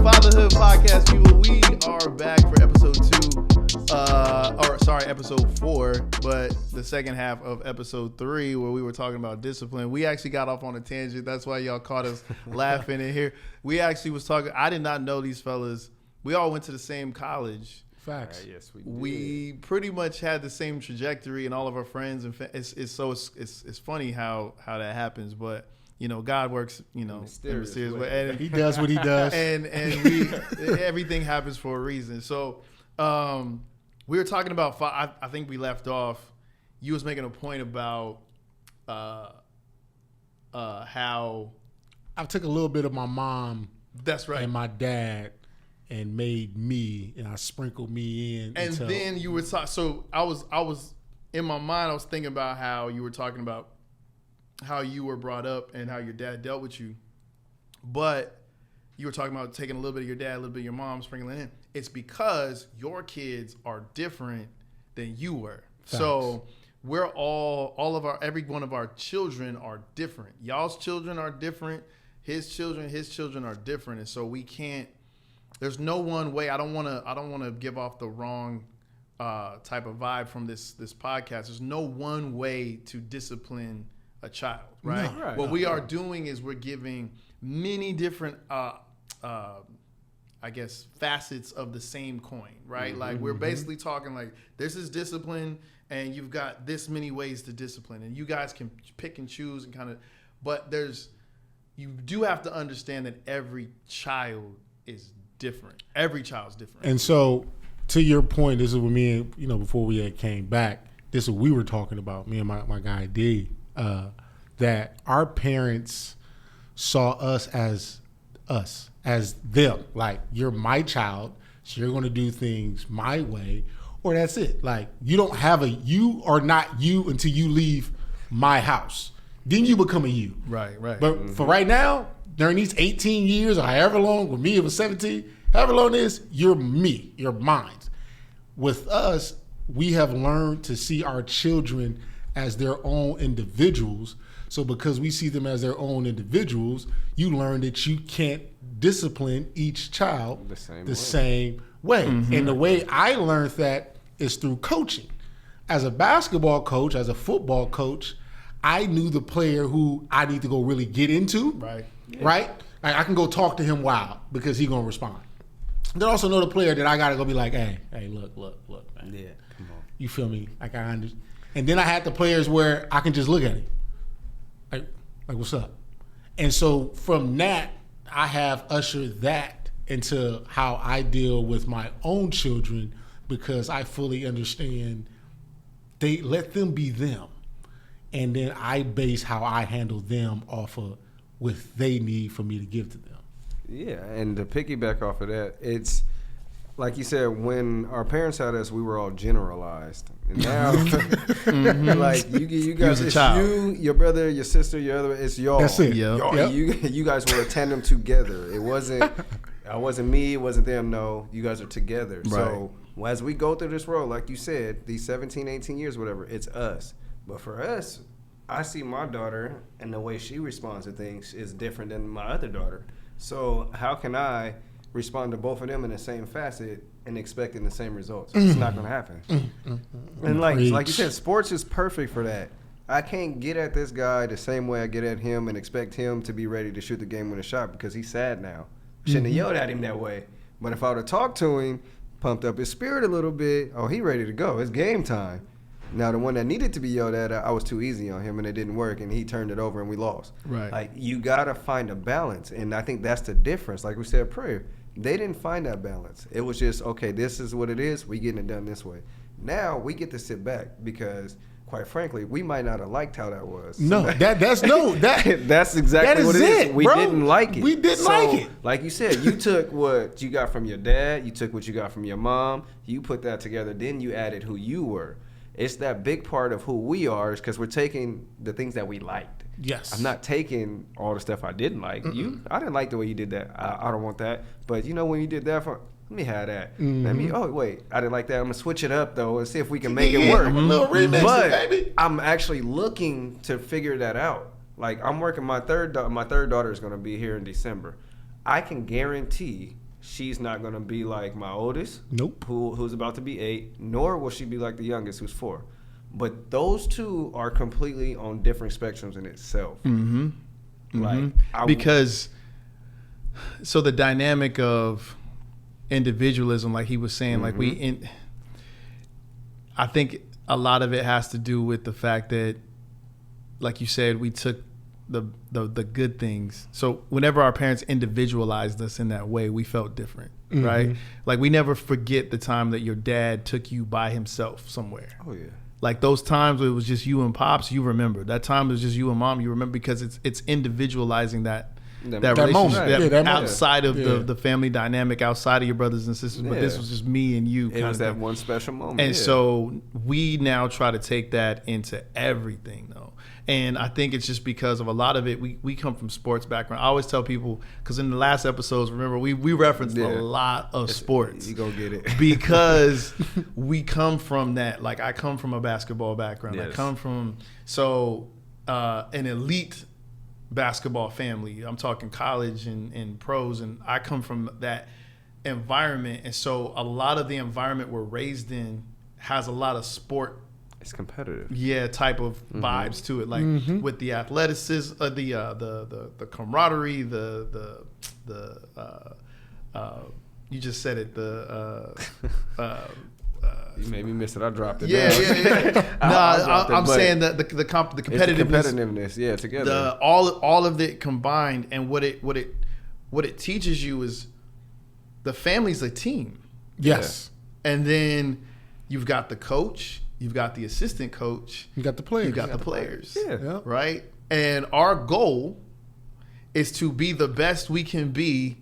Fatherhood Podcast, people. We are back for episode 4, but the second half of episode 3, where we were talking about discipline. We actually got off on a tangent. That's why y'all caught us laughing in here. We actually was talking. I did not know these fellas. We all went to the same college. Facts. Yes, we did. We pretty much had the same trajectory, and all of our friends. And it's funny how that happens, but. You know, God works, in mysterious way. And he does what he does. And everything happens for a reason. So we were talking about, I think we left off, you was making a point about how. I took a little bit of my mom that's right. and my dad and made me, and I sprinkled me in. And then you were talking, so I was, in my mind, I was thinking about how you were talking about how you were brought up and how your dad dealt with you. But you were talking about taking a little bit of your dad, a little bit of your mom, sprinkling in. It's because your kids are different than you were. Facts. So we're every one of our children are different. Y'all's children are different. His children are different. And so we can't, there's no one way. I don't want to give off the wrong type of vibe from this podcast. There's no one way to discipline a child, right? No, right. What we are doing is we're giving many different, facets of the same coin, right? Mm-hmm. Like we're basically talking like this is discipline, and you've got this many ways to discipline, and you guys can pick and choose and kind of, but you do have to understand that every child is different. Every child's different. And so, to your point, this is what me and before we had came back, this is what we were talking about. Me and my guy D. That our parents saw us as them. Like, you're my child, so you're going to do things my way, or that's it. Like, you are not you until you leave my house. Then you become a you. Right. But for right now, during these 18 years, or however long, with me it was 17, however long it is, you're me, you're mine. With us, we have learned to see our children as their own individuals. So because we see them as their own individuals, you learn that you can't discipline each child the same way. Mm-hmm. And the way I learned that is through coaching. As a basketball coach, as a football coach, I knew the player who I need to go really get into. Right. Yeah. Right? Like, I can go talk to him wild because he's going to respond. Then also know the player that I got to go be like, hey, look, man. Yeah, come on. You feel me? Like, I understand. And then I had the players where I can just look at him. Like, what's up? And so from that, I have ushered that into how I deal with my own children, because I fully understand they let them be them. And then I base how I handle them off of what they need for me to give to them. Yeah, and to piggyback off of that, it's like you said, when our parents had us, we were all generalized. And now, like you guys, it's you, your brother, your sister, your other, it's y'all. That's it. Yep. You guys were a tandem together. It wasn't me, it wasn't them. No, you guys are together. Right. So as we go through this road, like you said, these 17, 18 years, whatever, it's us. But for us, I see my daughter, and the way she responds to things is different than my other daughter. So how can I respond to both of them in the same facet and expecting the same results? It's not going to happen. And like you said, sports is perfect for that. I can't get at this guy the same way I get at him and expect him to be ready to shoot the game with a shot because he's sad now. Shouldn't have yelled at him that way. But if I would have talked to him, pumped up his spirit a little bit, he ready to go. It's game time. Now, the one that needed to be yelled at, I was too easy on him, and it didn't work, and he turned it over, and we lost. Right. Like, you got to find a balance, and I think that's the difference. Like we said, prayer. They didn't find that balance. It was just, okay, this is what it is. We getting it done this way. Now, we get to sit back because, quite frankly, we might not have liked how that was. No, that's exactly what it is. We bro. didn't like it. We didn't like it. Like you said, you took what you got from your dad. You took what you got from your mom. You put that together. Then you added who you were. It's that big part of who we are is because we're taking the things that we liked. Yes. I'm not taking all the stuff I didn't like. I didn't like the way you did that. I don't want that. But when you did that, let me have that. Wait, I didn't like that. I'm going to switch it up, though, and see if we can make it work. A little remix, but baby. I'm actually looking to figure that out. Like, I'm working, my third daughter is going to be here in December. I can guarantee she's not gonna be like my oldest, Nope. who's about to be 8, nor will she be like the youngest, who's 4. But those two are completely on different spectrums in itself. Like because so the dynamic of individualism, like he was saying, like I think a lot of it has to do with the fact that, like you said, we took the good things. So whenever our parents individualized us in that way, we felt different, right? Like we never forget the time that your dad took you by himself somewhere. Oh yeah. Like those times where it was just you and pops, you remember. That time it was just you and mom, you remember, because it's individualizing that relationship, moment. that Yeah, that moment. outside of the family dynamic, outside of your brothers and sisters. But this was just me and you. It was that one special moment. And so we now try to take that into everything, though. And I think it's just because of a lot of it. We come from sports background. I always tell people, because in the last episodes, remember, we referenced a lot of sports. You go get it. Because we come from that. Like, I come from a basketball background. Yes. I come from, an elite basketball family. I'm talking college and pros. And I come from that environment. And so a lot of the environment we're raised in has a lot of sport, It's competitive. type of vibes to it, like with the athleticism, the camaraderie, you just said it, You made me miss it. I dropped it. I'm saying that the competitiveness, together. all of it combined, and what it teaches you is the family's a team. Yes. And then you've got the coach, you've got the assistant coach, You got the players. you got the players. Yeah. Right? And our goal is to be the best we can be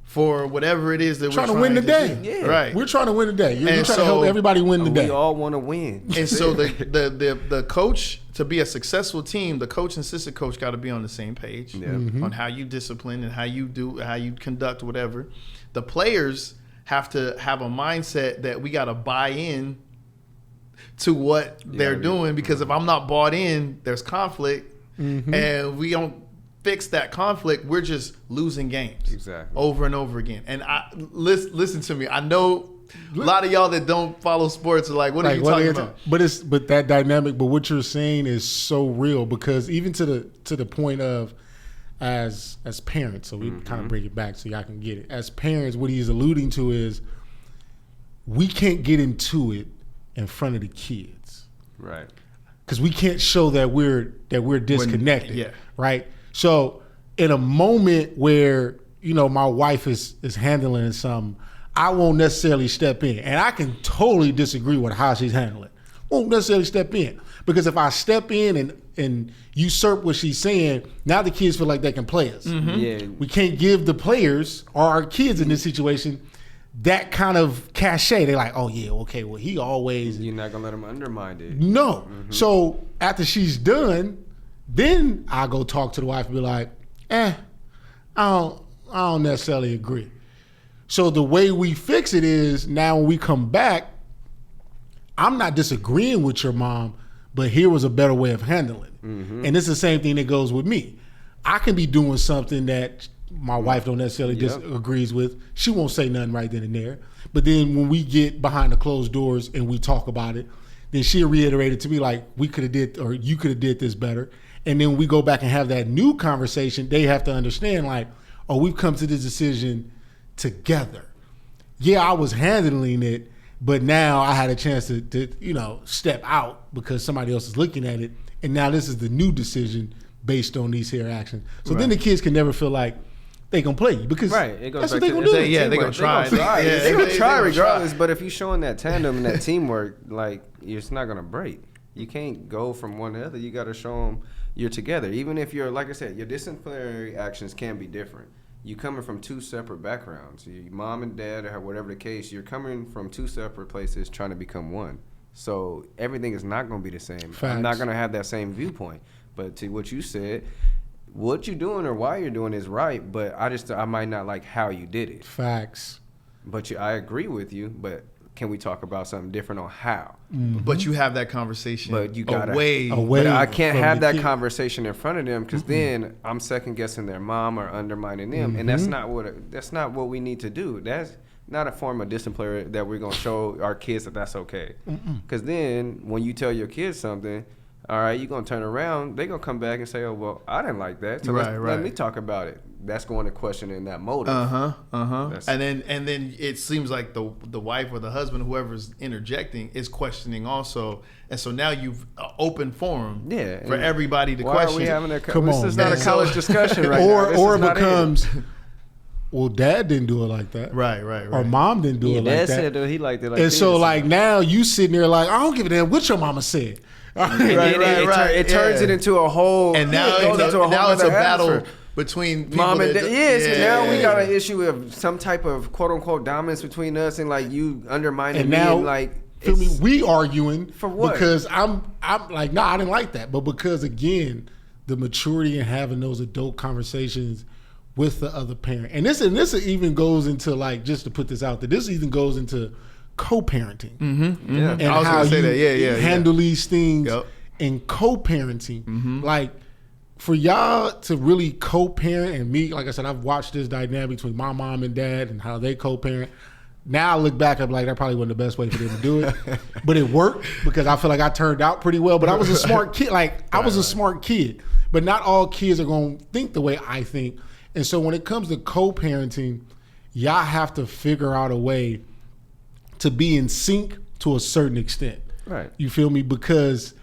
for whatever it is that Trying we're to win the day. do. Yeah. Right. We're trying to win the day. You're And trying to help so everybody win the day. We all want to win. And so the coach, to be a successful team, the coach and assistant coach got to be on the same page on how you discipline and how you conduct whatever. The players have to have a mindset that we got to buy in to what they're doing, because if I'm not bought in, there's conflict, and we don't fix that conflict, we're just losing games over and over again. And listen to me, I know a lot of y'all that don't follow sports are like, what are you talking about? But that dynamic, but what you're saying is so real, because even to the point of as parents, so we kind of bring it back so y'all can get it. As parents, what he's alluding to is we can't get into it in front of the kids, Right. because we can't show that we're disconnected, right? So in a moment where my wife is handling something, I won't necessarily step in, and I can totally disagree with how she's handling. Won't necessarily step in, because if I step in and usurp what she's saying, now the kids feel like they can play us. Yeah. We can't give the players or our kids in this situation that kind of cachet. They're like, oh yeah, okay, well he always. You're not gonna let them undermine it. No. So after she's done, then I go talk to the wife and be like, I don't necessarily agree. So the way we fix it is, now when we come back, I'm not disagreeing with your mom, but here was a better way of handling it. And it's the same thing that goes with me. I can be doing something that my wife don't necessarily disagrees with. She won't say nothing right then and there. But then when we get behind the closed doors and we talk about it, then she'll reiterate it to me like, we could have did, or you could have did this better. And then we go back and have that new conversation. They have to understand like, oh, we've come to this decision together. Yeah, I was handling it, but now I had a chance to step out because somebody else is looking at it. And now this is the new decision based on these here actions. So then the kids can never feel like they gonna play you, because It goes that's what back they to gonna do. They're gonna try. They're gonna try regardless. But if you're showing that tandem and that teamwork, like, it's not gonna break. You can't go from one to the other. You got to show them you're together. Even if you're, like I said, your disciplinary actions can be different. You coming from two separate backgrounds. Your mom and dad, or whatever the case, you're coming from two separate places trying to become one. So everything is not going to be the same. Facts. I'm not going to have that same viewpoint. But to what you said, what you're doing or why you're doing is right, but I might not like how you did it. Facts. But I agree with you, but can we talk about something different on how? But you have that conversation. But you gotta away. But I can't from have the that kid. conversation in front of them because then I'm second guessing their mom or undermining them, and that's not what we need to do. That's not a form of discipline that we're gonna show our kids that that's okay. Because then when you tell your kids something, all right, you're gonna turn around, they're gonna come back and say, oh well, I didn't like that, so let me talk about it. That's going to question in that motive. And then it seems like the wife or the husband, whoever's interjecting, is questioning also, and so now you've open forum for everybody to question. Why are we having Come this on, is not man. a college discussion right now. Or This it is becomes, well, dad didn't do it like that. Right. Or mom didn't do it like Dad that. said that he liked it like And this. so like now you sitting there like, I don't give a damn what your mama said. It turns it into a whole, And now it goes into a whole now it's a other battle answer. between people Mom and that dad. Yes, now we got an issue of some type of quote unquote dominance between us, and like you undermining And me, now, and like feel me, we arguing For what? because I'm like, nah, I didn't like that. But because again, the maturity and having those adult conversations with the other parent. And this even goes into like, just to put this out there, this even goes into co-parenting. Yeah. And I was how gonna say you that. Yeah. handle these things Yep. in co-parenting. Like for y'all to really co-parent, and me, like I said, I've watched this dynamic between my mom and dad and how they co-parent. Now I look back, I'm like, that probably wasn't the best way for them to do it. But it worked because I feel like I turned out pretty well. But I was a smart kid. I was a smart kid. But not all kids are going to think the way I think. And so when it comes to co-parenting, y'all have to figure out a way to be in sync to a certain extent. Right. You feel me? Because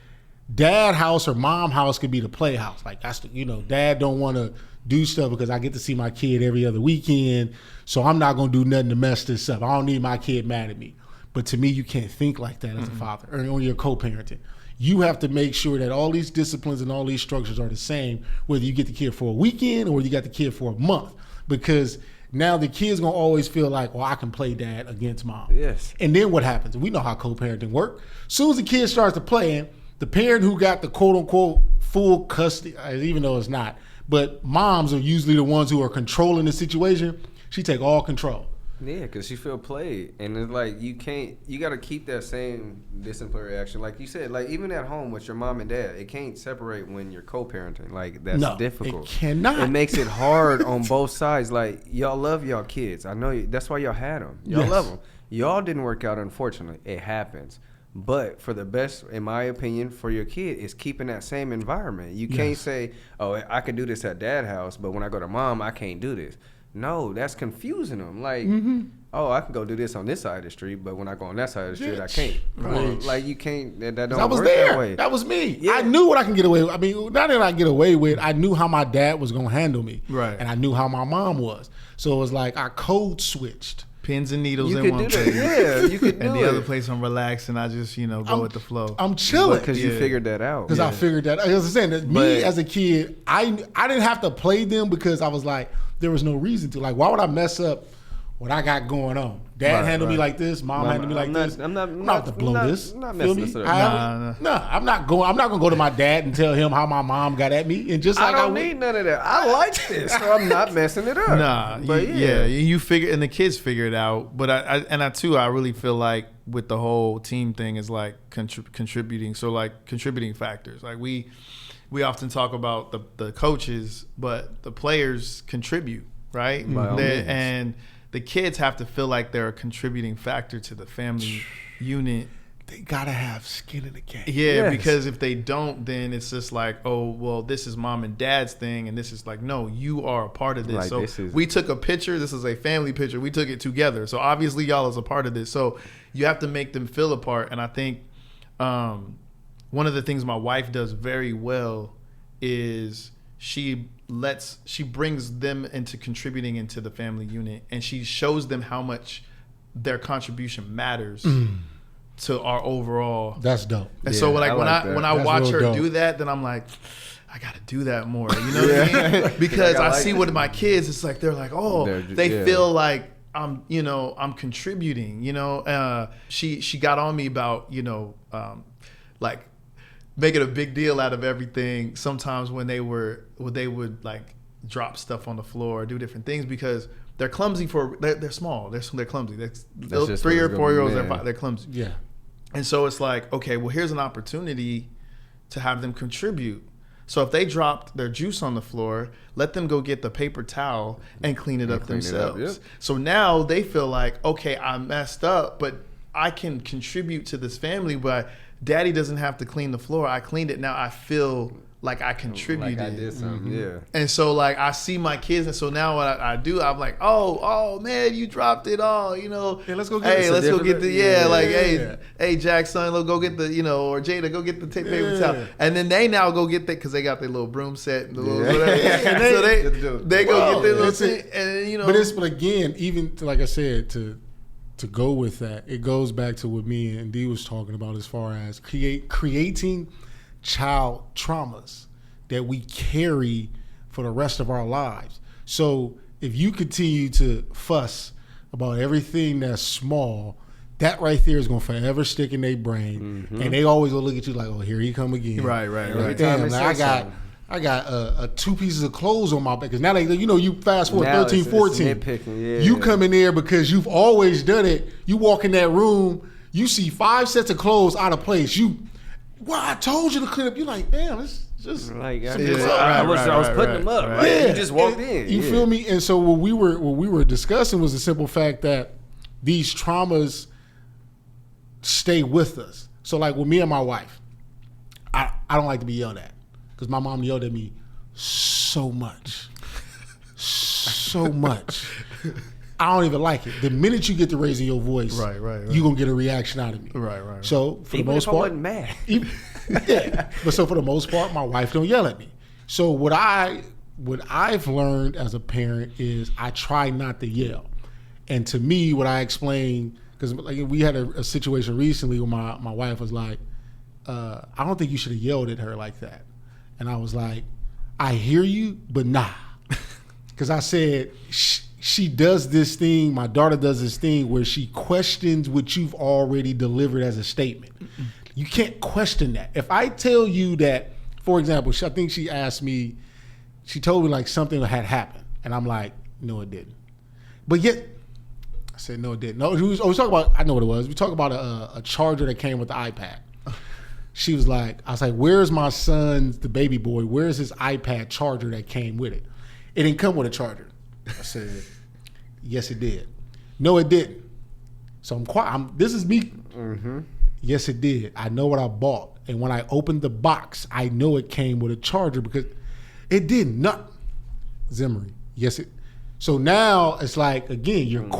dad house or mom house could be the playhouse. Like that's dad don't want to do stuff because I get to see my kid every other weekend. So I'm not going to do nothing to mess this up. I don't need my kid mad at me. But to me, you can't think like that as a father or when you're co-parenting. You have to make sure that all these disciplines and all these structures are the same, whether you get the kid for a weekend or whether you got the kid for a month. Because now the kid's going to always feel like, well, I can play dad against mom. Yes. And then what happens? We know how co-parenting works. As soon as the kid starts to play, the parent who got the quote-unquote full custody, even though it's not, but moms are usually the ones who are controlling the situation. She take all control. Yeah, because she feel played, and it's like you got to keep that same disciplinary action, like you said, like even at home with your mom and dad, it can't separate when you're co-parenting. Like that's difficult. It cannot. It makes it hard on both sides. Like y'all love y'all kids. I know that's why y'all had them. Y'all love them. Y'all didn't work out, unfortunately. It happens. But for the best, in my opinion, for your kid is keeping that same environment. You can't say, oh, I can do this at dad's house, but when I go to mom, I can't do this. No, that's confusing them. Like, oh, I can go do this on this side of the street, but when I go on that side of the street, I can't. Well, like, you can't, that don't I was work there. that way. That was me. Yeah. I knew what I can get away with. I mean, not that I get away with, I knew how my dad was going to handle me. Right. And I knew how my mom was. So it was like I code switched. Pins and needles You in could one do that. place. Yeah, you could do And the it. other place I'm relaxed and I just, go with the flow. I'm chilling. Because you figured that out. Because I figured that. As I was saying, that me as a kid, I didn't have to play them because I was like, there was no reason to. Like, why would I mess up what I got going on? Dad handled me like this. Mom handled me like this. I'm not about to blow this. I'm not Feel messing me? this up. I'm not going to go to my dad and tell him how my mom got at me. And just like I don't need none of that. I like this, so I'm not messing it up. Nah, but you figure, and the kids figure it out. But I really feel like with the whole team thing is like contributing. So like contributing factors. Like we often talk about the coaches, but the players contribute, right? And the kids have to feel like they're a contributing factor to the family unit. They gotta have skin in the game. Yeah, because if they don't, then it's just like, oh, well, this is mom and dad's thing, and this is like, no, you are a part of this. Like, so we took a picture. This is a family picture. We took it together. So obviously, y'all is a part of this. So you have to make them feel a part. And I think one of the things my wife does very well is she brings them into contributing into the family unit, and she shows them how much their contribution matters to our overall. That's dope. And so when I watch her dope. do that, then I'm like, I gotta do that more. You know what I mean? Because I see with my kids, it's like they're like, they feel like I'm contributing. She got on me about like making a big deal out of everything sometimes when they would like drop stuff on the floor or do different things, because they're clumsy they're small. They're clumsy. just 3 or what it's 4 year olds, gonna be, they're clumsy. Yeah. And so it's like, okay, well, here's an opportunity to have them contribute. So if they dropped their juice on the floor, let them go get the paper towel and clean it up clean it up, themselves. yep. So now they feel like, okay, I messed up, but I can contribute to this family, but daddy doesn't have to clean the floor. I cleaned it. Now I feel like I contributed. Like I did something. Yeah. And so like I see my kids, and so now what I do, I'm like, oh man, you dropped it all, you know. Hey, let's go get let's go get the yeah. hey Jackson, let's go get the, you know, or Jada, go get the paper towel. And then they now go get that because they got their little broom set and the little whatever. And so they go get their little thing, and you know. But again, even like I said, to go with that, it goes back to what me and Dee was talking about as far as creating child traumas that we carry for the rest of our lives. So if you continue to fuss about everything that's small, that right there is going to forever stick in their brain, and they always will look at you like, oh, here he come again. Right. Damn, like I got 2 pieces of clothes on my back. Because now you fast forward Now 13, it's 14. nitpicking, yeah. You come in there because you've always done it. You walk in that room, you see 5 sets of clothes out of place. I told you to clean up. You're like, damn, it's just Like Yeah, I was putting them up. Right? Yeah. You just walked in. You feel me? And so what we were discussing was the simple fact that these traumas stay with us. So like with me and my wife, I don't like to be yelled at because my mom yelled at me so much. I don't even like it. The minute you get to raising your voice, Right. you're going to get a reaction out of me. Right. So for Even the most if I part, wasn't mad. yeah. But so for the most part, my wife don't yell at me. So what I've learned as a parent is I try not to yell. And to me, what I explain, because like we had a situation recently where my wife was like, I don't think you should have yelled at her like that. And I was like, I hear you, but nah. Because I said, she does this thing, my daughter does this thing where she questions what you've already delivered as a statement. You can't question that. If I tell you that, for example, I think she asked me, she told me like something had happened. And I'm like, no, it didn't. But yet, I said, no, it didn't. No, we talking about, I know what it was. We talked about a charger that came with the iPad. She was like, I was like, where's my son's, the baby boy, where's his iPad charger that came with it? It didn't come with a charger. I said, yes, it did. No, it didn't. So I'm quiet. This is me. Mm-hmm. Yes, it did. I know what I bought. And when I opened the box, I know it came with a charger because it did not. Zimmery. Yes, it. So now it's like, again,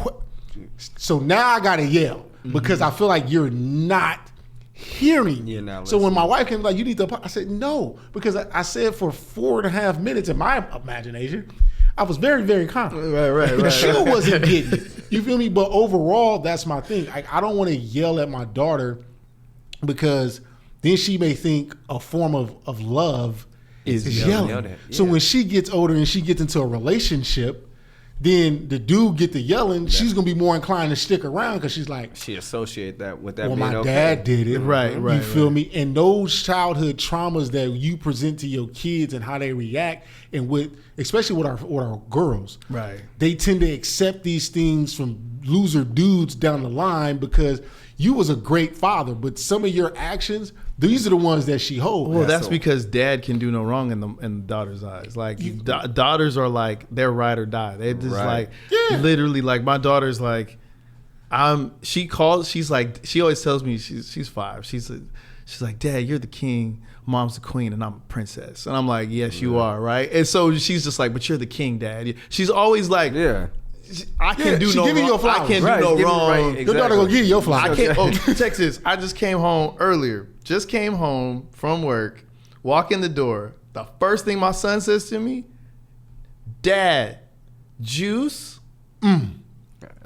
so now I got to yell because I feel like you're not hearing. You're not so when listening. my wife came like, you need to, I said, no, because I said for 4.5 minutes in my imagination, I was very, very calm. Right. She wasn't getting it. You feel me? But overall, that's my thing. I don't want to yell at my daughter because then she may think a form of love is yelling. Yeah. So when she gets older and she gets into a relationship, then the dude get to yelling, she's going to be more inclined to stick around because she's like, She associate that with that well, being my okay. dad did it. Right. You feel me? And those childhood traumas that you present to your kids and how they react, and especially with our girls, Right. they tend to accept these things from loser dudes down the line because you was a great father, but some of your actions, these are the ones that she holds. Well, that's because dad can do no wrong in the daughter's eyes. Like daughters are like they're ride or die. They just Right. literally like my daughter's like she always tells me she's 5. She's like, Dad, you're the king, Mom's the queen, and I'm a princess. And I'm like, yes, you are, right? And so she's just like, but you're the king, Dad. She's always like, Yeah. I can do she no giving you wrong. your I flowers. can't Right, do no give me- wrong. right, Your daughter gonna give you your flowers. I can't. Texas. I just came home earlier. Just came home from work. Walk in the door. The first thing my son says to me, Dad, juice, Yeah,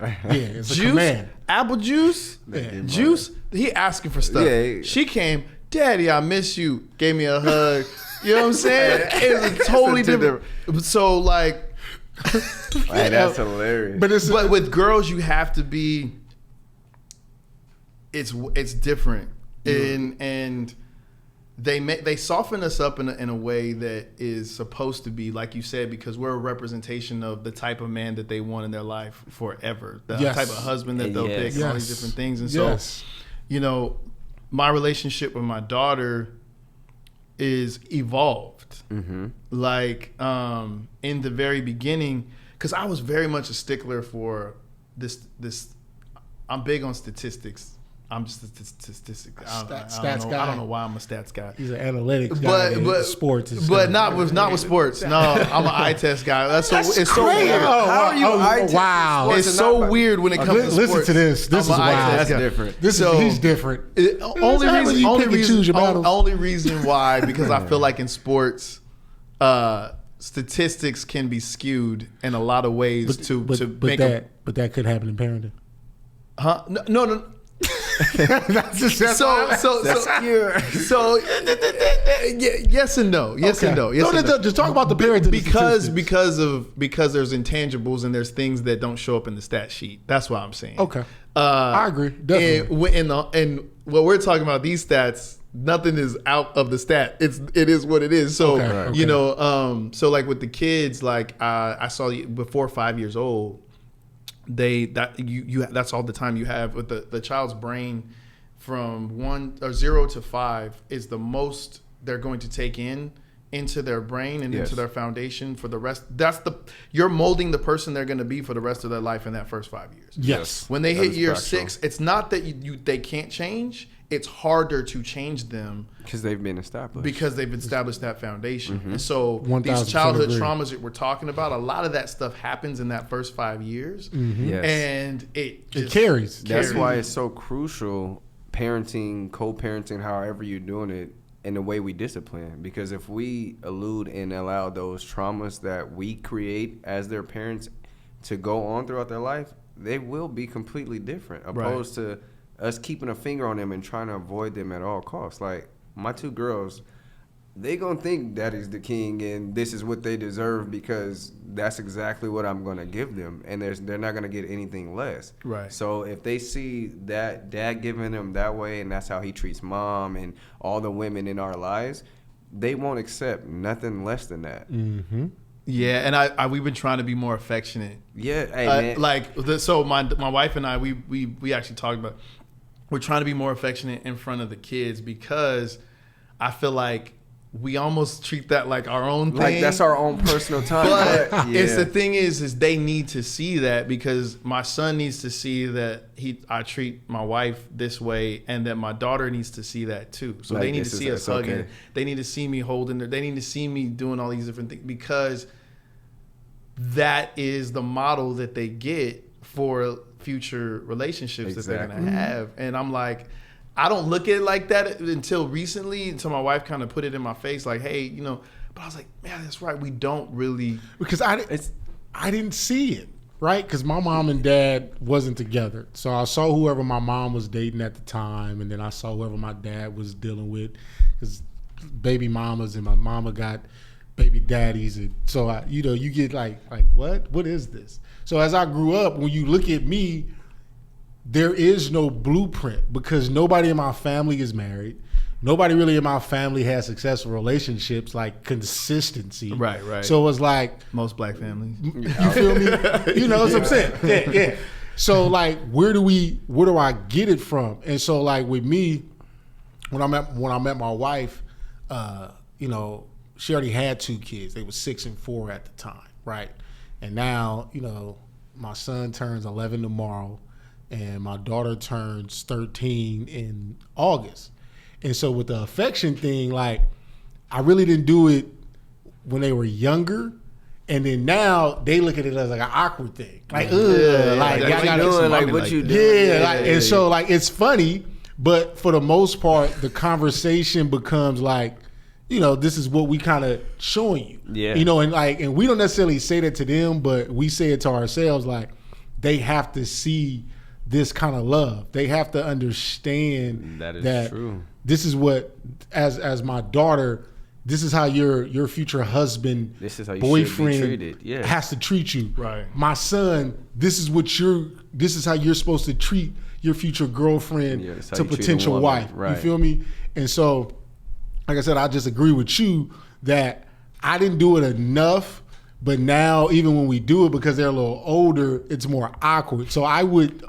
it's a juice, command. apple juice, Yeah. juice. He asking for stuff. Yeah. She came, Daddy, I miss you. Gave me a hug. You know what I'm saying? It was totally different. So like. Hey, that's hilarious. But With girls, you have to be. It's different, and they soften us up in a way that is supposed to be, like you said, because we're a representation of the type of man that they want in their life forever, the Yes. type of husband that they'll pick, and all these Yes. different things. And Yes. so, you know, my relationship with my daughter is evolved. Like in the very beginning, because I was very much a stickler for this. I'm big on statistics. I'm just a statistic. Stats guy. I don't know why I'm a stats guy. He's an analytics guy. But sports. Is but not with sports. No, I'm an eye test guy. That's so it's so crazy. weird. How are you eye testing wow. sports It's and so not- weird when it comes to Listen sports. to this. This I'm is an eye wild. test That's guy. different. He's different. Only That's reason, how you only pick and reason, choose your battles. only reason why, because I feel like in sports, statistics can be skewed in a lot of ways to make but that could happen in parenting. No. That's just So yes and no. Yes and no. Yes and no. Just talk about the parenting because statistics. because there's intangibles and there's things that don't show up in the stat sheet. That's what I'm saying. Okay. I agree. Definitely. And what we're talking about, these stats, nothing is out of the stat. It is what it is. So Okay. you know, so like with the kids, like I saw before 5 years old, that's all the time you have with the child's brain from 0 to 5 is the most they're going to take into their brain and into their foundation for the rest. You're molding the person they're going to be for the rest of their life in that first 5 years. Yes. When they That hit is year factual. 6, it's not that they can't change. It's harder to change them Because they've been established. because they've established that foundation. And so 1000% these childhood agree. traumas that we're talking about, a lot of that stuff happens in that first 5 years. Yes. And it carries. That's why it's so crucial parenting, co-parenting, however you're doing it, in the way we discipline. Because if we elude and allow those traumas that we create as their parents to go on throughout their life, they will be completely different, opposed to us keeping a finger on them and trying to avoid them at all costs. Like my 2 girls, they gonna think daddy's the king and this is what they deserve because that's exactly what I'm gonna give them, and they're not gonna get anything less. Right. So if they see that dad giving them that way and that's how he treats mom and all the women in our lives, they won't accept nothing less than that. Yeah, and we've been trying to be more affectionate. Yeah, hey, man. Like so my wife and I we actually talked about we're trying to be more affectionate in front of the kids because I feel like we almost treat that like our own thing. Like that's our own personal time. But it's the thing is they need to see that, because my son needs to see that I treat my wife this way, and that my daughter needs to see that too. So Like, they need to this see is- us it's hugging. okay. They need to see me holding her. They need to see me doing all these different things, because that is the model that they get for future relationships that they're going to have. And I'm like, I don't look at it like that until recently, until my wife kind of put it in my face, like, hey, you know, but I was like, man, that's right. We don't really. Because I didn't see it, right? Because my mom and dad wasn't together. So I saw whoever my mom was dating at the time, and then I saw whoever my dad was dealing with, because baby mamas and my mama got baby daddies. And so, you get like what is this? So as I grew up, when you look at me, there is no blueprint, because nobody in my family is married. Nobody really in my family has successful relationships, like consistency. Right. So it's like, Most black families. you feel me? You know what I'm saying? Yeah. So like, where do I get it from? And so like with me, when I met my wife, she already had 2 kids. They were 6 and 4 at the time, right? And now, my son turns 11 tomorrow, and my daughter turns 13 in August. And so with the affection thing, like, I really didn't do it when they were younger. And then now they look at it as like an awkward thing. Like, What you doing? Like, what you doing? And so like, it's funny, but for the most part, the conversation becomes like, this is what we kind of showing you. Yeah. And we don't necessarily say that to them, but we say it to ourselves. Like, they have to see this kind of love. They have to understand That is that true. this is what, as my daughter, this is how your future husband, This is how you boyfriend should be treated. Yeah. has to treat you. Right. My son, this is how you're supposed to treat your future girlfriend Yeah, that's how to you treat a potential woman. wife. Right. You feel me? And so like I said, I just agree with you that I didn't do it enough. But now, even when we do it, because they're a little older, it's more awkward. So I would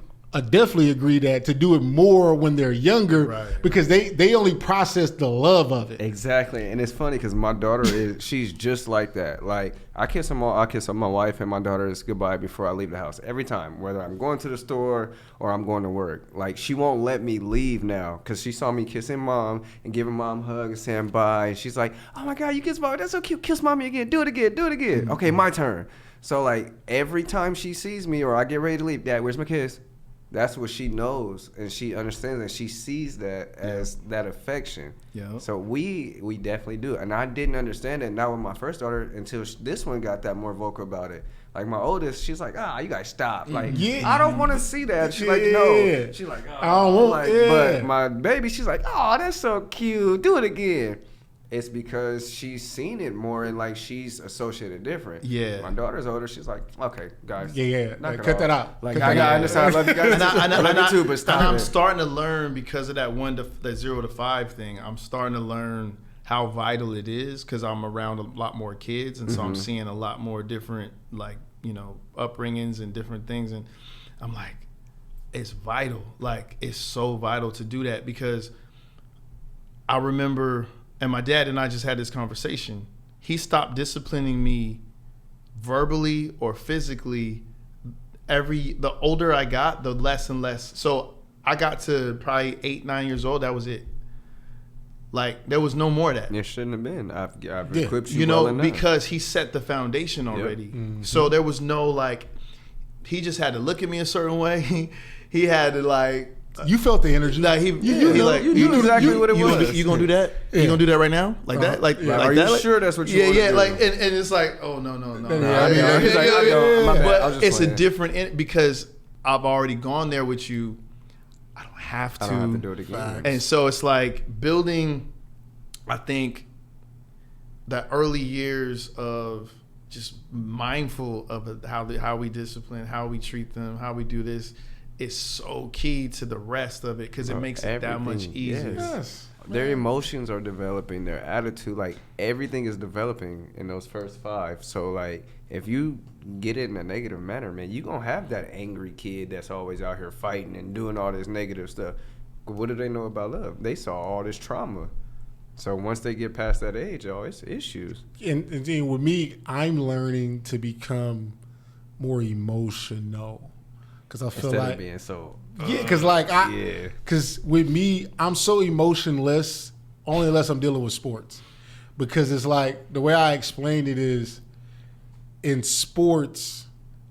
definitely agree that to do it more when they're younger, because they only process the love of it. Exactly, and it's funny because my daughter she's just like that. Like I kiss my wife and my daughter is goodbye before I leave the house every time, whether I'm going to the store or I'm going to work. Like she won't let me leave now because she saw me kissing mom and giving mom a hug and saying bye. And she's like, "Oh my God, you kiss mommy? That's so cute. Kiss mommy again. Do it again. Do it again. Mm-hmm. Okay, my turn." So like every time she sees me or I get ready to leave, Dad, where's my kiss? That's what she knows and she understands and she sees that as that affection. Yeah. So we definitely do. And I didn't understand it not with my first daughter until this one got that more vocal about it. Like my oldest, she's like, you guys stop. Like, I don't want to see that. She's like, no. She's like, I don't want. But my baby, she's like, that's so cute. Do it again. It's because she's seen it more and like she's associated different. Yeah. My daughter's older. She's like, okay, guys. Yeah. Cut that out. Like I understand. I love you guys. I love you too, but stop. And I'm starting to learn because of that 0 to 5 thing. I'm starting to learn how vital it is because I'm around a lot more kids, and so I'm seeing a lot more different upbringings and different things, and I'm like, it's vital. Like it's so vital to do that because I remember. And my dad and I just had this conversation. He stopped disciplining me verbally or physically. The older I got, the less and less. So I got to probably 8, 9 years old. That was it. Like there was no more of that. It shouldn't have been. I've equipped you well enough. Because he set the foundation already. Yep. Mm-hmm. So there was no like. He just had to look at me a certain way. He had to like. You felt the energy. Like you knew exactly what it was. You gonna do that? Yeah. You gonna do that right now? Like that? Like are that? You sure that's what you want to do? Like and it's like, oh no. My bad. But it's a different because I've already gone there with you. I don't have to do it again. And so it's like building. I think the early years of just mindful of how we discipline, how we treat them, how we do this. Is so key to the rest of it because it makes it that much easier. Yes. Their emotions are developing, their attitude, like everything is developing in those first 5. So like if you get it in a negative manner, man, you're going to have that angry kid that's always out here fighting and doing all this negative stuff. What do they know about love? They saw all this trauma. So once they get past that age, it's issues. And then with me, I'm learning to become more emotional. Because I feel instead of being so because with me I'm so emotionless only unless I'm dealing with sports, because it's like the way I explained it is in sports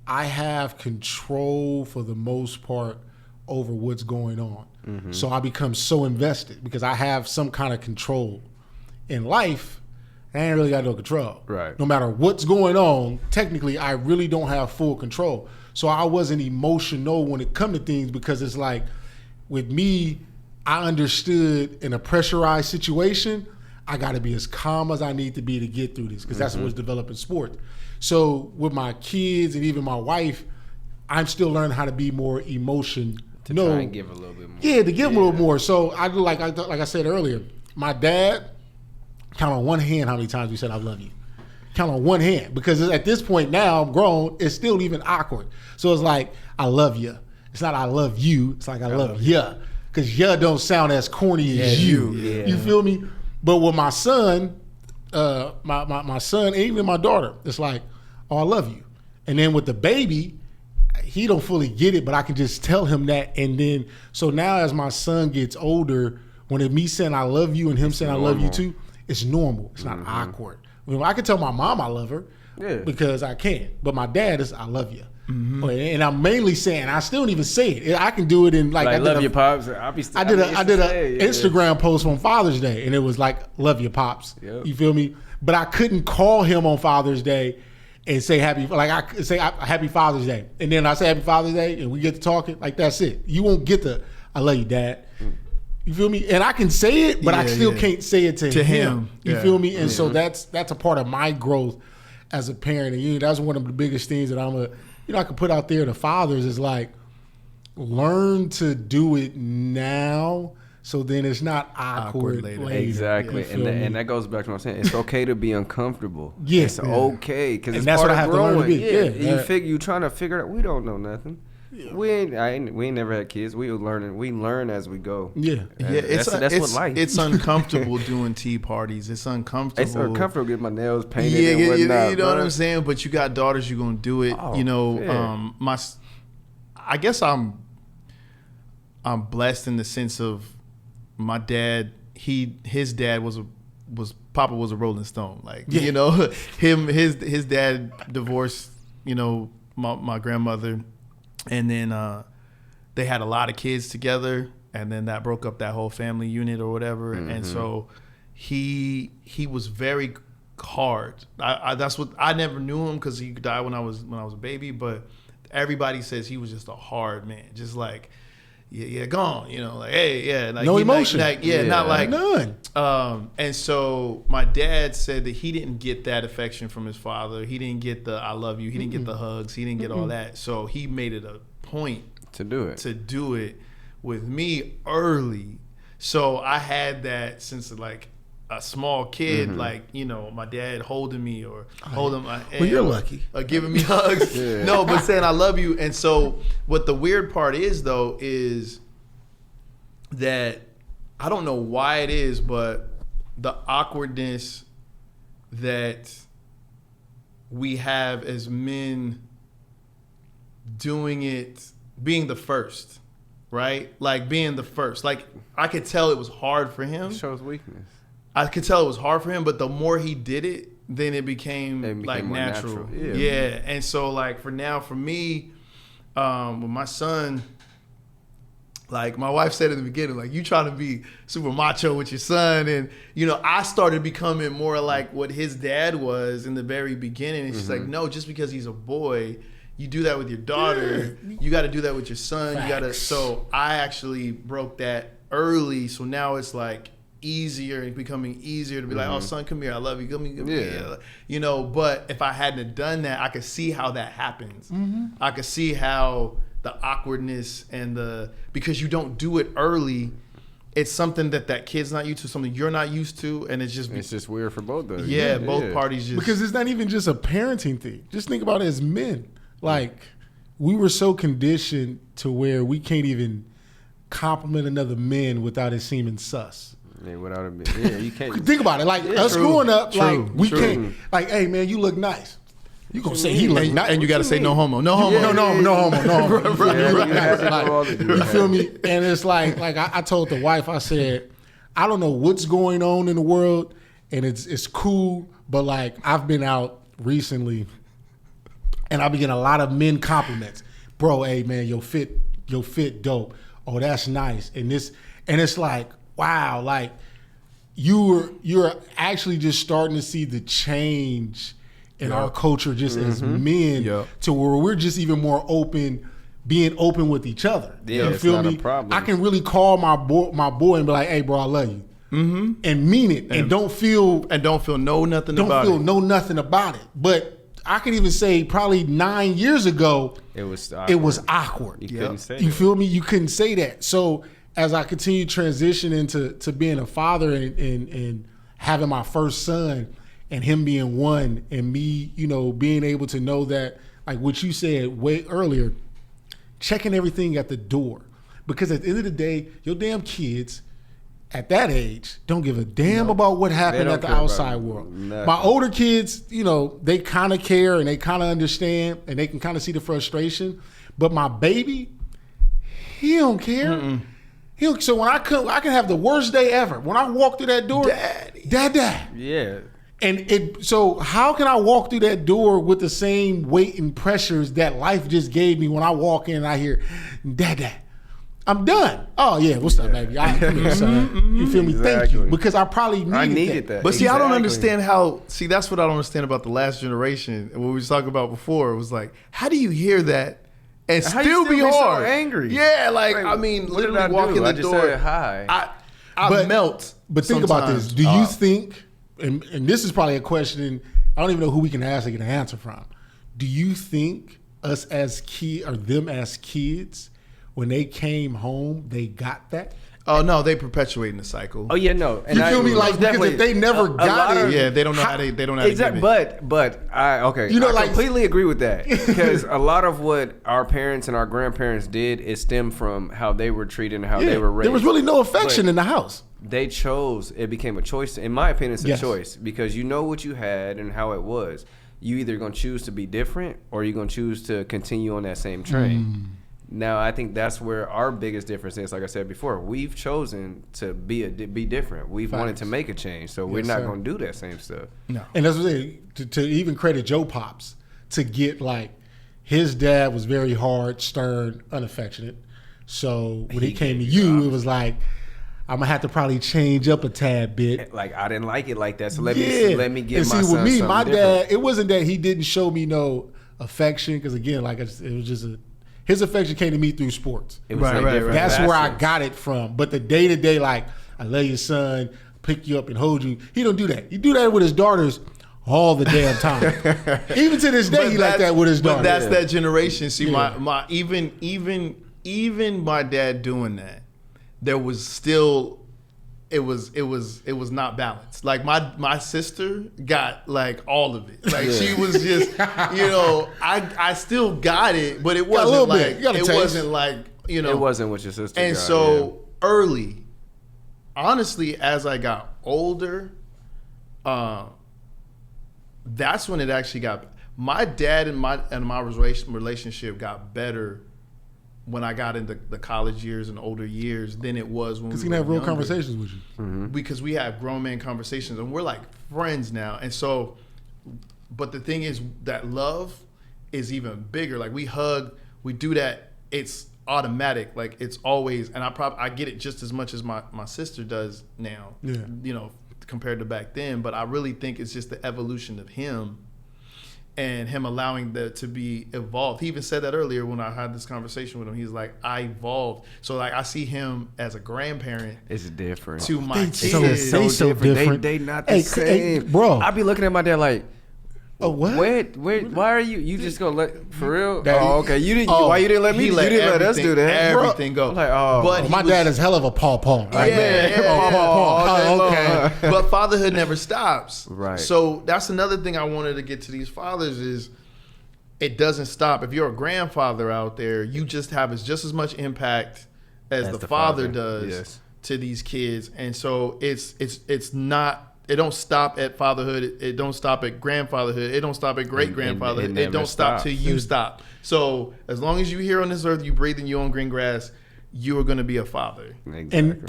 I have control for the most part over what's going on, so I become so invested because I have some kind of control. In life I ain't really got no control. Right. No matter what's going on, technically I really don't have full control. So I wasn't emotional when it come to things because it's like, with me, I understood in a pressurized situation, I got to be as calm as I need to be to get through this because that's what's developing sport. So with my kids and even my wife, I'm still learning how to be more emotional. To try and give a little bit more. Yeah, to give them a little more. So I do like I said earlier, my dad, count on one hand how many times we said I love you. Count on one hand, because at this point now I'm grown, it's still even awkward. So it's like, I love you. It's not I love you, it's like I love ya. Because ya don't sound as corny as you. Yeah. You feel me? But with my son, my son, and even my daughter, it's like, I love you. And then with the baby, he don't fully get it, but I can just tell him that. And then, so now as my son gets older, when it's me saying I love you and him saying normal. I love you too, it's normal. It's not awkward. I can tell my mom I love her because I can, but my dad is I love you. And I'm mainly saying, I still don't even say it. I can do it in like I love your pops. I did a Instagram post on Father's Day, and it was like love your pops. Yep. You feel me? But I couldn't call him on Father's Day and say happy Father's Day, and then I say happy Father's Day, and we get to talking. Like that's it. You won't get the I love you, Dad. You feel me? And I can say it, but I still can't say it to him. You feel me? And so that's a part of my growth as a parent. And that's one of the biggest things that I can put out there to fathers is like, learn to do it now So then it's not awkward later. Exactly, You feel me? and that goes back to what I'm saying. It's okay to be uncomfortable. Yeah, it's okay because it's that's part what I of have to learn to growing. be. Yeah. You trying to figure it out. We don't know nothing. Yeah. We ain't never had kids. We learning. We learn as we go. Yeah, that's what life. It's uncomfortable doing tea parties. It's uncomfortable. It's uncomfortable getting my nails painted. Yeah, and whatnot, you know what I'm saying. But you got daughters, you're gonna do it. Oh, you know, yeah. I guess I'm blessed in the sense of my dad. His dad was Papa was a Rolling Stone. Like you know, his dad divorced. You know, my grandmother. And then they had a lot of kids together, and then that broke up that whole family unit or whatever. And so he was very hard. That's what I never knew him because he died when I was a baby. But everybody says he was just a hard man, just like gone. You know, like hey, yeah, like no emotion, not like none. And so my dad said that he didn't get that affection from his father. He didn't get the I love you. He didn't get the hugs. He didn't get all that. So he made it a point to do it with me early. So I had that since like a small kid, like, you know, my dad holding me or holding my hand. Well, you're lucky. Or giving me hugs. No, but saying I love you. And so what the weird part is, though, is that I don't know why it is, but the awkwardness that we have as men doing it, being the first, right? Like being the first. Like I could tell it was hard for him. It shows weakness. I could tell it was hard for him, but the more he did it, then it became like natural. Yeah. And so like for me, with my son, like my wife said in the beginning, like you trying to be super macho with your son. And, you know, I started becoming more like what his dad was in the very beginning. And she's like, no, just because he's a boy, you do that with your daughter. You got to do that with your son. Facts. You got to. So I actually broke that early. So now it's like easier and becoming easier to be like, oh, son, come here. I love you. Come here. You know, but if I hadn't done that, I could see how that happens. I could see how the awkwardness and because you don't do it early, it's something that kid's not used to, something you're not used to, and it's just weird for both of them. Yeah, both parties just because it's not even just a parenting thing. Just think about it as men. Like we were so conditioned to where we can't even compliment another man without it seeming sus. Yeah, without it, you can't. Think about it. Like us growing up, like we can't. Like, hey man, you look nice. You gonna say he look nice, and you got to say no homo, no homo, no homo. Right. You feel me? And it's like I told the wife, I said, I don't know what's going on in the world, and it's cool, but like I've been out recently, and I've been getting a lot of men compliments. Bro, hey man, your fit dope. Oh, that's nice. And it's like, wow, like you're actually just starting to see the change in our culture just as men to where we're just even more open, being open with each other. Yeah, you feel it's not me? a problem. I can really call my boy and be like, hey bro, I love you. And mean it. And don't feel nothing about it. But I can even say probably 9 years ago it was awkward. You couldn't say You that. feel me? You couldn't say that. So as I continue to transition into being a father and having my first son and him being one and me, you know, being able to know that, like what you said way earlier, checking everything at the door. Because at the end of the day, your damn kids at that age don't give a damn about what happened at the outside world. Nothing. My older kids, you know, they kind of care and they kind of understand and they can kind of see the frustration. But my baby, he don't care. So when I can have the worst day ever. When I walk through that door, Dad. Yeah. And so how can I walk through that door with the same weight and pressures that life just gave me when I walk in and I hear, Dad, I'm done. Oh yeah, what's up, baby? Come here, son. You feel me? Thank you. Because I probably needed that. But see, I don't understand that's what I don't understand about the last generation. And what we was talking about before, it was like, how do you hear that and still be hard? So angry. Yeah, like I mean, literally walking the door. Said hi. I melt. But think about this. Do you think, and this is probably a question, I don't even know who we can ask to get an answer from. Do you think us as them as kids, when they came home, they got that? Oh no, they perpetuating the cycle. Oh yeah, no. And You feel me? Like, because if they never got it, Yeah, they don't know how they don't know how to give it. But I completely agree with that, because a lot of what our parents and our grandparents did is stem from how they were treated and how they were raised. there was really no affection in the house. They chose. It became a choice. In my opinion, it's a Yes. choice, because you know what you had and how it was. You either gonna choose to be different, or you're gonna choose to continue on that same train. Now, I think that's where our biggest difference is. Like I said before, we've chosen to be different. We've wanted to make a change, so we're not going to do that same stuff. No. And that's what to even credit Joe Pops to get, like, his dad was very hard, stern, unaffectionate. So when he came to you, it was like, I'm gonna have to probably change up a tad bit. Like, I didn't like it like that, so let me give and my see, son with me, something my different. dad, it wasn't that he didn't show me no affection, because again, like it was just his affection came to me through sports. It was different That's where I facets. got it from. But the day to day, like, I love your son, pick you up and hold you. He don't do that. He do that with his daughters all the damn time. Even to this day, he like that with his daughters. But that's that generation. See, my even my dad doing that, there was still. It was not balanced. Like my sister got like all of it. Like she was just, I still got it, but it wasn't like it wasn't like, It wasn't what your sister and got. so early, honestly, as I got older, that's when it actually got. My dad and my relationship got better when I got into the college years and older years than it was when we were because he can have real younger. conversations with you. Mm-hmm. Because we have grown man conversations and we're like friends now. And so, but the thing is that love is even bigger. Like we hug, we do that. It's automatic. Like it's always, and I get it just as much as my sister does now, compared to back then. But I really think it's just the evolution of him and him allowing that to be evolved. He even said that earlier when I had this conversation with him. He's like, I evolved. So like I see him as a grandparent. It's different. To my They kids. so different. They not the Hey, same. bro. I be looking at my dad like, Oh, what? why are you just gonna let, for real? Daddy. Oh, okay. Why you didn't let me? He You didn't let us do that. Everything go. I'm like, oh. But My dad is hell of a paw. Right? Yeah. Okay. But fatherhood never stops. Right. So that's another thing I wanted to get to these fathers is it doesn't stop. If you're a grandfather out there, you just have just as much impact as the father does to these kids. And so it's not. It don't stop at fatherhood. It don't stop at grandfatherhood. It don't stop at great grandfatherhood. It don't stop till you stop. So as long as you're here on this earth, you breathing your own green grass, you are going to be a father. Exactly. And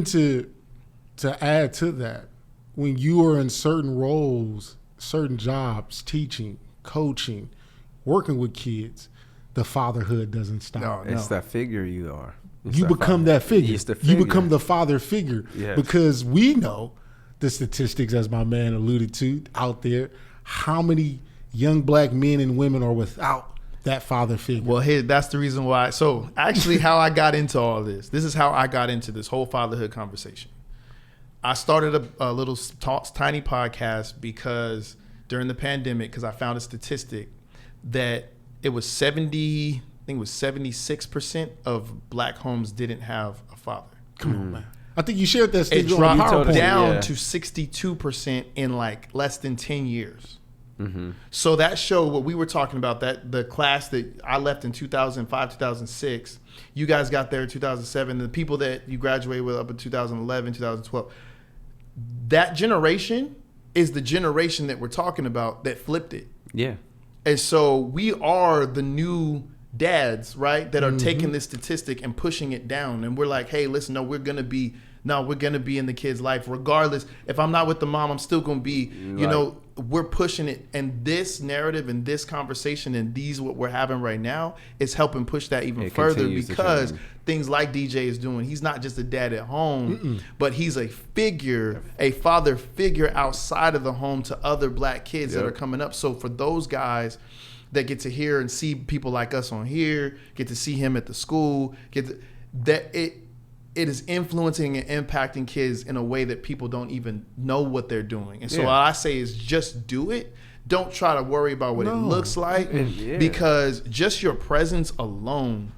to add to that, when you are in certain roles, certain jobs, teaching, coaching, working with kids, the fatherhood doesn't stop. It's that figure you are. You become that figure. It's the You figure. become the father figure. Yes. Because we know the statistics, as my man alluded to, out there, how many young black men and women are without that father figure. Well, that's the reason why. So actually how I got into all this is how I got into this whole fatherhood conversation. I started a little tiny podcast because during the pandemic, because I found a statistic that it was 76% of black homes didn't have a father. Come on, man. I think you shared that It statement on dropped PowerPoint. down to 62% in like less than 10 years. Mm-hmm. So that showed what we were talking about, that the class that I left in 2005, 2006, you guys got there in 2007, the people that you graduated with up in 2011, 2012, that generation is the generation that we're talking about that flipped it. Yeah. And so we are the new dads, right, that are taking this statistic and pushing it down. And we're like, hey, listen, we're going to be in the kid's life. Regardless, if I'm not with the mom, I'm still going to be, we're pushing it. And this narrative and this conversation and what we're having right now is helping push that even further, continues to because change. things like DJ is doing, he's not just a dad at home, but he's a father figure outside of the home to other black kids that are coming up. So for those guys that get to hear and see people like us on here, get to see him at the school, it is influencing and impacting kids in a way that people don't even know what they're doing. And so what I say is just do it. Don't try to worry about what it looks like, because just your presence alone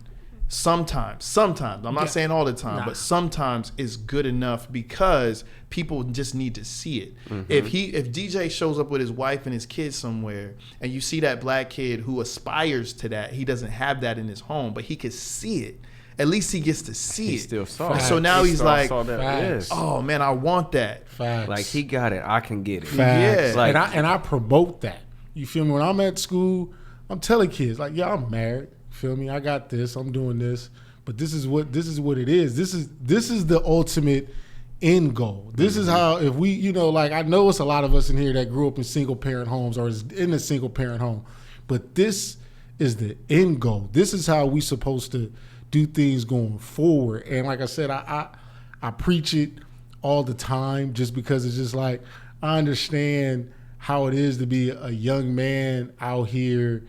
sometimes, I'm not saying all the time, but sometimes is good enough because people just need to see it. If DJ shows up with his wife and his kids somewhere and you see that black kid who aspires to that, he doesn't have that in his home, but he could see it. At least he gets to see it. Still saw it. So now he's like, yes. oh man, I want that. Facts. Like he got it, I can get it. Facts. Yeah. Like, and I promote that. You feel me? When I'm at school, I'm telling kids like, yeah, I'm married. Feel me? I got this. I'm doing this. But this is what it is. This is the ultimate end goal. This is how, if we, you know, like I know it's a lot of us in here that grew up in single parent homes or is in a single parent home, but this is the end goal. This is how we supposed to do things going forward. And like I said, I preach it all the time just because it's just like I understand how it is to be a young man out here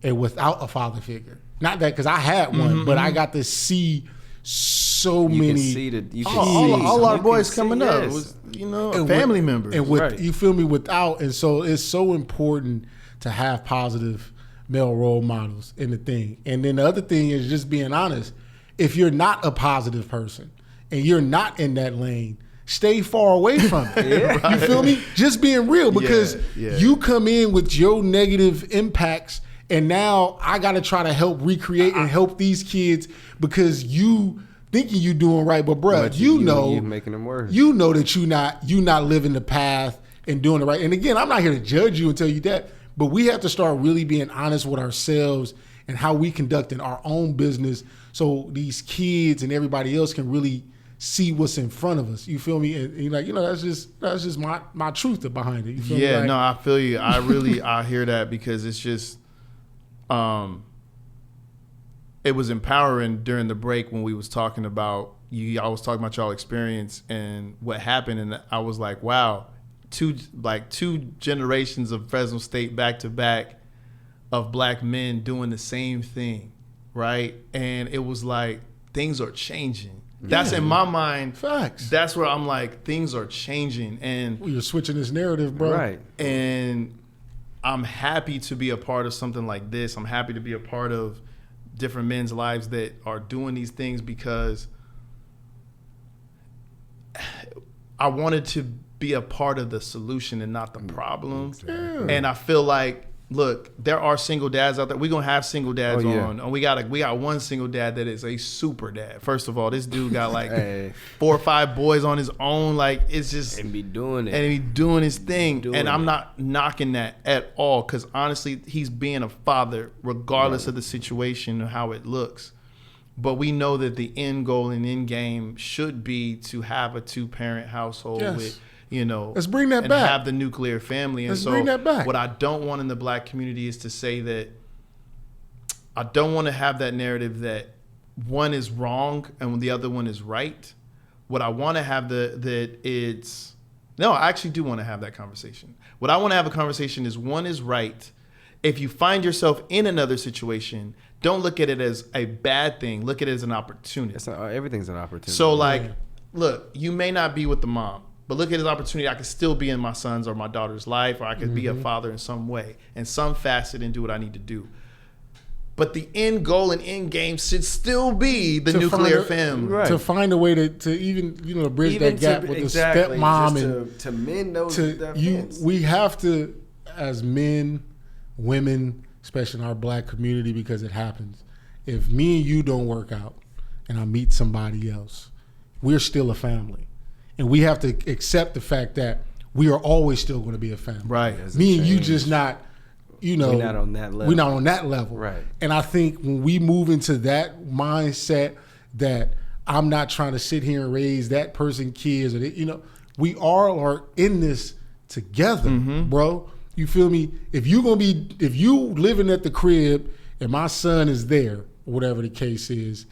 and without a father figure. Not that because I had one, but I got to see so you many. Can see the, you can all our you boys can coming see, up yes. was, you know, a family member. And with, Right. you feel me, without. And so it's so important to have positive male role models in the thing. And then the other thing is just being honest. If you're not a positive person and you're not in that lane, stay far away from it. You feel me? Just being real, because you come in with your negative impacts and now I got to try to help recreate and help these kids because you thinking you doing right, but bruh, But you know, you're making them worse. you know that you not living the path and doing it right. And again, I'm not here to judge you and tell you that, but we have to start really being honest with ourselves and how we conduct in our own business so these kids and everybody else can really see what's in front of us. You feel me? And you're like, you know, that's just my truth behind it. You feel me? Yeah, Like, no, I feel you. I really I hear that because it's just it was empowering during the break when we was talking about I was talking about y'all experience and what happened, and I was like, wow, two generations of Fresno State back to back of black men doing the same thing, right? And it was like things are changing. That's in my mind. Facts. That's where I'm like, things are changing, and You're switching this narrative, bro. Right. and I'm happy to be a part of something like this. I'm happy to be a part of different men's lives that are doing these things because I wanted to be a part of the solution and not the problem. Yeah. And I feel like, look, there are single dads out there. We're gonna have single dads on. And we got one single dad that is a super dad. First of all, this dude got like 4 or 5 boys on his own. Like it's just And be doing it. and he doing his thing. Doing And I'm it. not knocking that at all because honestly, he's being a father regardless of the situation and how it looks. But we know that the end goal and end game should be to have a 2-parent household Yes. with, you know, Let's bring that and back. have the nuclear family. And Let's so bring that back. what I don't want in the black community is to say that I don't want to have that narrative that one is wrong and the other one is right. What I want to have I actually do want to have that conversation. What I want to have a conversation is one is right. If you find yourself in another situation, don't look at it as a bad thing. Look at it as an opportunity. It's not, everything's an opportunity. So like, look, you may not be with the mom, but look at this opportunity. I could still be in my son's or my daughter's life, or I could be a father in some way, in some facet, and do what I need to do. But the end goal and end game should still be the nuclear family. Right. To find a way to even, you know, bridge Even that gap to- with exactly, the stepmom just and to mend those to that you. fence. We have to, as men, women, especially in our black community, because it happens. If me and you don't work out, and I meet somebody else, we're still a family, and we have to accept the fact that we are always still going to be a family. Right. Doesn't Me and you change. just not. You know, We're not on that level. We're not on that level. Right. And I think when we move into that mindset that I'm not trying to sit here and raise that person kids, or that, you know, we all are in this together, bro. You feel me? If you living at the crib and my son is there, or whatever the case is,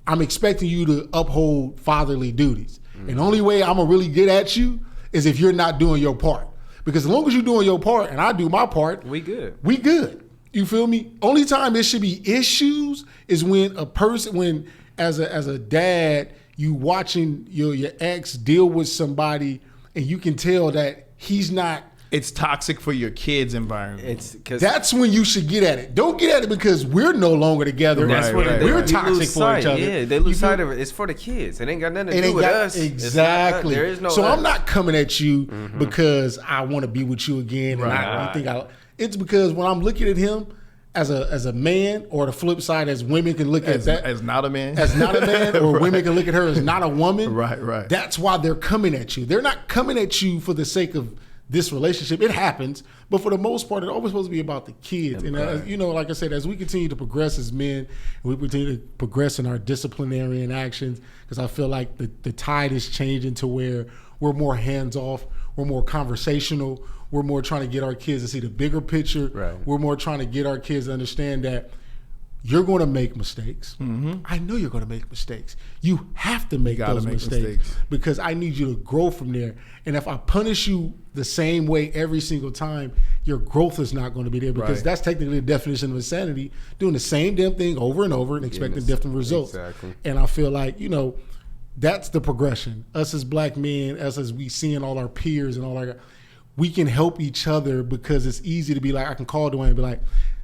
I'm expecting you to uphold fatherly duties. And the only way I'm gonna really get at you is if you're not doing your part. Because as long as you're doing your part and I do my part, We good. we good. You feel me? Only time there should be issues is when as a dad, you watching your ex deal with somebody and you can tell that he's not it's toxic for your kids' environment. It's because That's when you should get at it. Don't get at it because we're no longer together. That's Right, what it is. We're you toxic lose for sight. each other. Yeah, they lose sight of it. It's for the kids. It ain't got nothing to It do ain't with got us. exactly. There is no. So us. I'm not coming at you because I want to be with you again. And Right. you think it's because when I'm looking at him as a man, or the flip side, as women can look at that as not a man. as not a man, or women can look at her as not a woman. Right. That's why they're coming at you. They're not coming at you for the sake of this relationship. It happens, but for the most part, it's always supposed to be about the kids. And like I said, as we continue to progress as men, we continue to progress in our disciplinary actions, because I feel like the tide is changing to where we're more hands off, we're more conversational, we're more trying to get our kids to see the bigger picture. Right. We're more trying to get our kids to understand that you're going to make mistakes. I know you're going to make mistakes. You have to make gotta those make mistakes, mistakes. because I need you to grow from there. And if I punish you the same way every single time, your growth is not going to be there, because Right. that's technically the definition of insanity, doing the same damn thing over and over and expecting different results. Exactly. And I feel like, that's the progression. Us as black men, us as we seeing all our peers and all our, we can help each other, because it's easy to be like, I can call Dwayne and be like,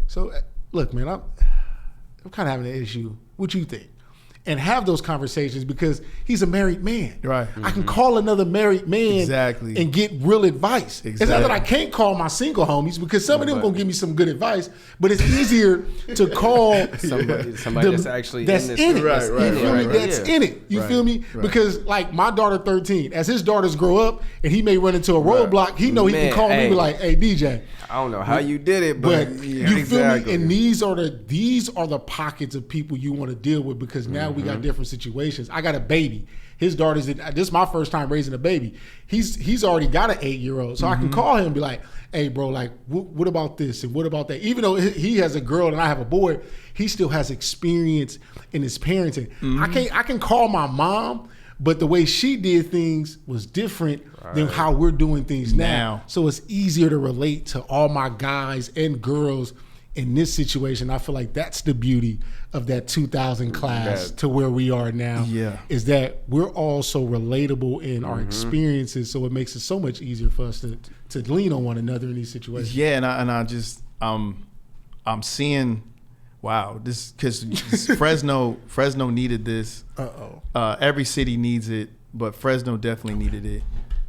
so look, man, I'm kind of having an issue. What you think? And have those conversations, because he's a married man. Right. I can call another married man Exactly. and get real advice. It's not that Exactly. I can't call my single homies, because some of them gonna give me some good advice, but it's easier to call somebody that's actually that's in this. in it. Right, You right, feel me? right, That's yeah. in it. You Right, feel me? right. Because like my daughter 13, as his daughters grow up and he may run into a roadblock, he know he can Man, call me and hey. be like, hey DJ. I don't know how you did it, but But yeah, you exactly. feel me? And these are the pockets of people you want to deal with, because now we got different situations. I got a baby. His daughter's this is my first time raising a baby. He's already got an 8-year-old, so I can call him and be like, hey bro, like what about this and what about that? Even though he has a girl and I have a boy, he still has experience in his parenting. I can call my mom, but the way she did things was different than how we're doing things now. So it's easier to relate to all my guys and girls in this situation. I feel like that's the beauty of that 2000 class to where we are now. Yeah. Is that we're all so relatable in our experiences, so it makes it so much easier for us to lean on one another in these situations. Yeah, and I just I'm seeing, wow, this, because Fresno needed this. Every city needs it, but Fresno definitely needed it.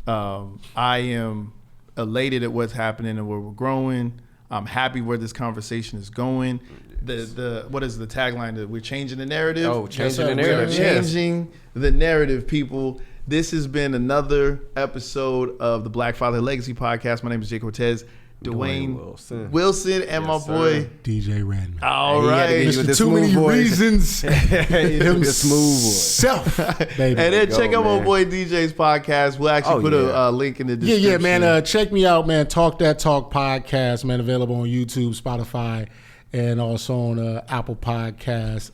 I am elated at what's happening and where we're growing. I'm happy where this conversation is going. The what is the tagline? That we're changing the narrative. Oh, changing the sir. narrative. We are Yes. Changing the narrative, people. This has been another episode of the Black Father Legacy Podcast. My name is Jay Cortez. Dwayne Wilson and my boy DJ Redman. All He had to right. get you with Mr. the Too Many smooth voice. Reasons. Him smooth voice. Self, baby. And then Go, check out my man. boy DJ's podcast. We'll actually put yeah. a link in the Yeah, description. man. Check me out, man. Talk That Talk podcast, man. Available on YouTube, Spotify, and also on Apple Podcasts.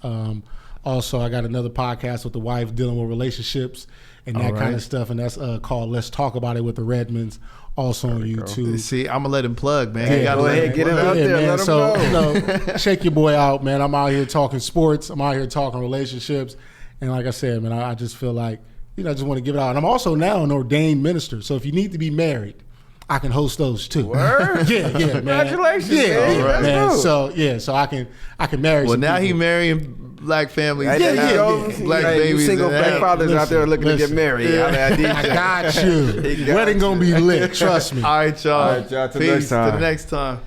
Also, I got another podcast with the wife dealing with relationships and that kind of stuff, and that's called Let's Talk About It with the Redmonds. Also on YouTube. See, I'm gonna let him plug, man. Yeah, You gotta go let ahead, him get plug. him out there. man. Let 'em So, go. check your boy out, man. I'm out here talking sports. I'm out here talking relationships. And like I said, man, I just feel like, I just want to give it out. And I'm also now an ordained minister. So if you need to be married, I can host those too. Word? yeah, man. Congratulations, yeah, man. yeah, That's man. dope. So I can marry. Well, some now he people. marrying black families. Hey, Yeah, there you yeah, go. Black Hey, you babies. single and black that. fathers out there looking to get married. I got you. He got Wedding gonna be lit. Trust me. All right, y'all. All right, y'all. Till Peace. next time. To the next time.